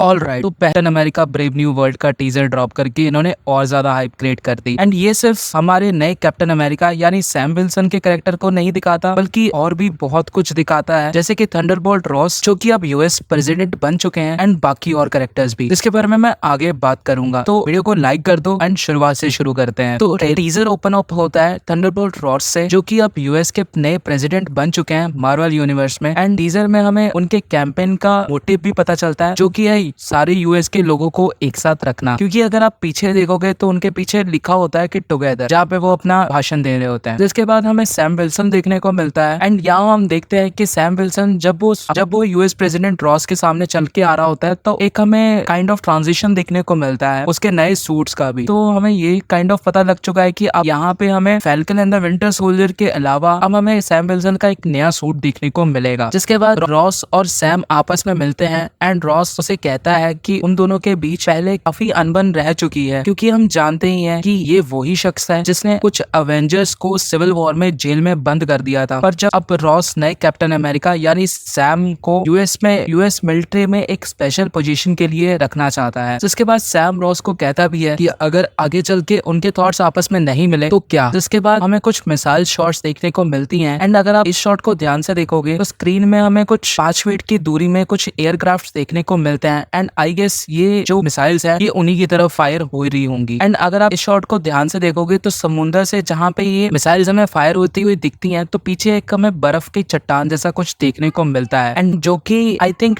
All right, तो captain America brave new world का teaser drop करके इन्होंने और ज्यादा हाइप क्रिएट कर दी। एंड ये सिर्फ हमारे नए कैप्टन अमेरिका यानी सैम विल्सन के कैरेक्टर को नहीं दिखाता, बल्कि और भी बहुत कुछ दिखाता है, जैसे कि थंडरबोल्ट रॉस जो कि अब यूएस प्रेसिडेंट बन चुके हैं, एंड बाकी और कैरेक्टर्स भी, जिसके बारे में मैं आगे बात करूंगा। तो वीडियो को लाइक कर दो एंड शुरुआत से शुरू करते हैं। तो टीजर ओपन अप होता है थंडरबोल्ट रॉस से, जो कि अब यूएस के नए प्रेसिडेंट बन चुके हैं मार्वल यूनिवर्स में। एंड टीजर में हमें उनके कैंपेन का मोटिव भी पता चलता है, जो कि है सारे यूएस के लोगों को एक साथ रखना। क्योंकि अगर आप पीछे देखोगे तो उनके पीछे लिखा होता है कि टुगेदर, जहाँ पे वो अपना भाषण दे रहे होते हैं। जिसके बाद हमें सैम विल्सन देखने को मिलता है। एंड यहाँ हम देखते हैं कि सैम विल्सन जब वो यूएस प्रेसिडेंट रॉस के सामने चल के आ रहा होता है, तो एक हमें काइंड ऑफ ट्रांजिशन देखने को मिलता है उसके नए सूट्स का भी। तो हमें ये काइंड ऑफ पता लग चुका है कि अब यहाँ पे हमें falcon and the winter soldier के अलावा अब हमें सैम विल्सन का एक नया सूट देखने को मिलेगा। जिसके बाद रॉस और सैम आपस में मिलते हैं एंड रॉस उसे कहता है कि उन दोनों के बीच पहले काफी अनबन रह चुकी है, क्योंकि हम जानते ही हैं कि ये वही शख्स है जिसने कुछ अवेंजर्स को सिविल वॉर में जेल में बंद कर दिया था। पर जब अब रॉस नए कैप्टन अमेरिका यानी सैम को यूएस मिलिट्री में एक स्पेशल पोजीशन के लिए रखना चाहता है। जिसके बाद सैम रॉस को कहता भी है कि अगर आगे चल के उनके थॉट्स आपस में नहीं मिले तो क्या। जिसके बाद हमें कुछ मिसाइल शॉट्स देखने को मिलती हैं। एंड अगर आप इस शॉट को ध्यान से देखोगे तो स्क्रीन में हमें कुछ 5 फीट की दूरी में कुछ एयरक्राफ्ट देखने को मिलते हैं। एंड आई गेस ये जो मिसाइल्स है ये उन्हीं की तरफ फायर हो रही होंगी। एंड अगर आप इस शॉट को ध्यान से देखोगे तो समुद्र से जहाँ पे ये मिसाइल्स हमें फायर होती हुई दिखती हैं, तो पीछे एक हमें बर्फ की चट्टान जैसा कुछ देखने को मिलता है। एंड जो कि आई थिंक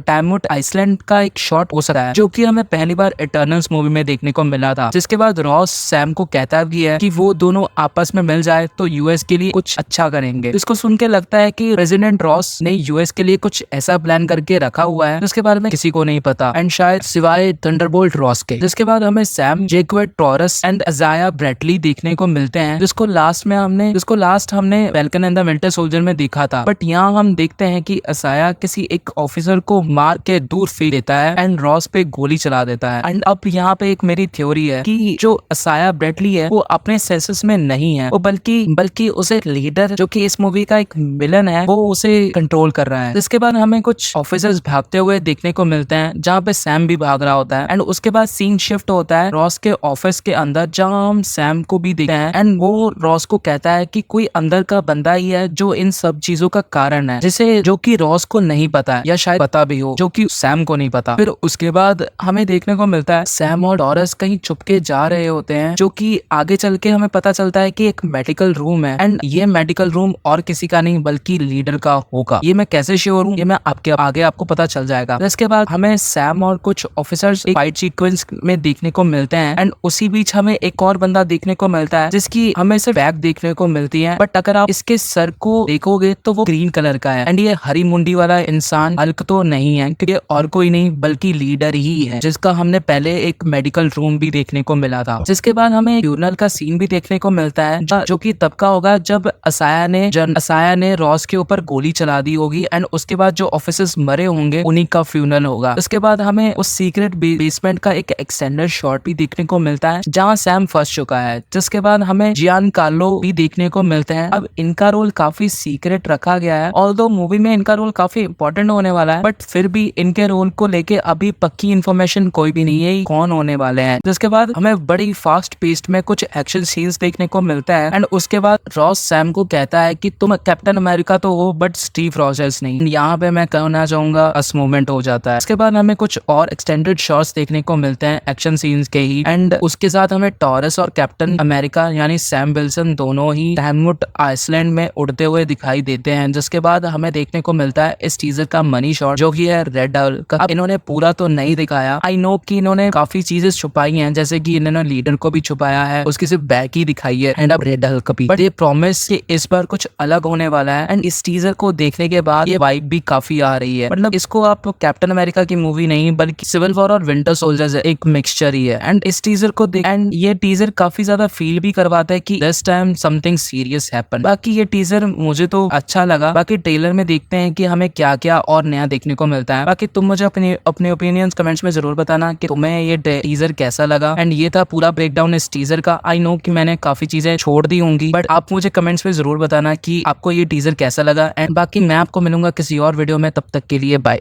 टाइमवुड आइसलैंड का एक शॉट हो सकता है, जो कि हमें पहली बार इटर्नल्स मूवी में देखने को मिला था। जिसके बाद रॉस सैम को कहता भी है कि वो दोनों आपस में मिल जाए तो यूएस के लिए कुछ अच्छा करेंगे। इसको सुन के लगता है कि प्रेसिडेंट रॉस ने यूएस के लिए कुछ ऐसा प्लान करके रखा हुआ है जिसके बारे में किसी को नहीं पता, एंड शायद सिवाय थंडरबोल्ट रॉस के। जिसके बाद हमें सैम जैकवेट टॉरस एंड अजाया ब्रैडली देखने को मिलते हैं, जिसको लास्ट हमने falcon and the winter soldier में देखा था। बट यहाँ हम देखते हैं कि अजाया किसी एक ऑफिसर को मार के दूर फेंक देता है एंड रॉस पे गोली चला देता है। एंड अब यहाँ पे एक मेरी थ्योरी है कि जो अजाया ब्रैडली है वो अपने सेंसेस में नहीं है, वो बल्कि उसे लीडर जो कि इस मूवी का एक विलन है वो उसे कंट्रोल कर रहा है। इसके बाद हमें कुछ ऑफिसर्स भागते हुए देखने को मिलते हैं, जहाँ पे सैम भी भाग रहा होता है। एंड उसके बाद सीन शिफ्ट होता है रॉस के ऑफिस के अंदर, जहाँ हम सैम को भी देखते हैं। एंड वो रॉस को कहता है कि कोई अंदर का बंदा ही है जो इन सब चीजों का कारण है, जो कि रॉस को नहीं पता है, या शायद पता भी हो जो कि सैम को नहीं पता। फिर उसके बाद हमें देखने को मिलता है सैम और टॉरस कहीं चुपके जा रहे होते हैं, जो कि आगे चल के हमें पता चलता है कि एक मेडिकल रूम है। एंड ये मेडिकल रूम और किसी का नहीं बल्कि लीडर का होगा। ये मैं कैसे श्योर हूँ, ये मैं आगे आपको पता चल जाएगा। इसके बाद हमें सैम और कुछ ऑफिसर्स एक फाइट सीक्वेंस में देखने को मिलते हैं। एंड उसी बीच हमें एक और बंदा देखने को मिलता है जिसकी हमें सिर्फ बैक देखने को मिलती है, बट अगर आप इसके सर को देखोगे तो वो ग्रीन कलर का है। एंड ये हरी मुंडी वाला इंसान हल्क तो नहीं है, क्योंकि और कोई नहीं बल्कि लीडर ही है, जिसका हमने पहले एक मेडिकल रूम भी देखने को मिला था। जिसके बाद हमें फ्यूनरल का सीन भी देखने को मिलता है, जो कि तब का होगा जब असाया ने रॉस के ऊपर गोली चला दी होगी। एंड उसके बाद जो ऑफिसर्स मरे होंगे उन्हीं का फ्यूनरल होगा। उसके बाद हमें उस सीक्रेट बेसमेंट का एक एक्सटेंडेड शॉट भी देखने को मिलता है, जहाँ सैम फंस चुका है। जिसके बाद हमें जियान कार्लो भी देखने को मिलते हैं। अब इनका रोल काफी सीक्रेट रखा गया है, ऑल्दो मूवी में इनका रोल काफी इंपॉर्टेंट होने वाला है, बट फिर भी इनके रोल को लेके अभी पक्की इन्फॉर्मेशन कोई भी नहीं है कौन होने वाले हैं। जिसके बाद हमें बड़ी फास्ट पेस्ट में कुछ एक्शन सीन्स देखने को मिलता है। एंड उसके बाद रॉस सैम को कहता है कि तुम कैप्टन अमेरिका तो हो बट स्टीव रॉजर्स नहीं। यहाँ पे मैं कहना चाहूंगा अस मूवमेंट हो जाता है। इसके बाद हमें कुछ और एक्सटेंडेड शॉट्स देखने को मिलते हैं एक्शन सीन्स के ही। एंड उसके साथ हमें टॉरस और कैप्टन अमेरिका यानी सैम विल्सन दोनों ही टाइमवुड आइसलैंड में उड़ते हुए दिखाई देते हैं। जिसके बाद हमें देखने को मिलता है इस टीजर का मनी शॉट, जो कि है रेड डबल का। अब इन्होंने पूरा तो नहीं दिखाया, आई नो कि इन्होंने काफी चीजें छुपाई हैं, जैसे कि इन्होंने लीडर को भी छुपाया है, उसकी सिर्फ बैक ही दिखाई है, एंड अब रेड हल्क भी। बट ये प्रॉमिस कि इस बार कुछ अलग होने वाला है। एंड इस टीजर को देखने के बाद ये वाइब भी काफी आ रही है, मतलब इसको आप कैप्टन अमेरिका की मूवी नहीं बल्कि सिविल वॉर और विंटर सोल्जर्स एक मिक्सचर ही है। एंड इस टीजर को एंड ये टीजर काफी ज्यादा फील भी करवाता है कि this time something serious happen. बाकी ये टीजर मुझे तो अच्छा लगा, बाकी ट्रेलर में देखते हैं कि हमें क्या क्या और नया देखने को मिलता है। बाकी तुम मुझे अपने ओपिनियंस कमेंट्स में जरूर बताना कि तुम्हें ये टीजर कैसा लगा। एंड ये था पूरा ब्रेकडाउन इस टीजर का। आई नो कि मैंने काफी चीजें छोड़ दी होंगी, बट आप मुझे कमेंट्स में जरूर बताना कि आपको ये टीजर कैसा लगा। एंड बाकी मैं आपको मिलूंगा किसी और वीडियो में, तब तक के लिए बाय।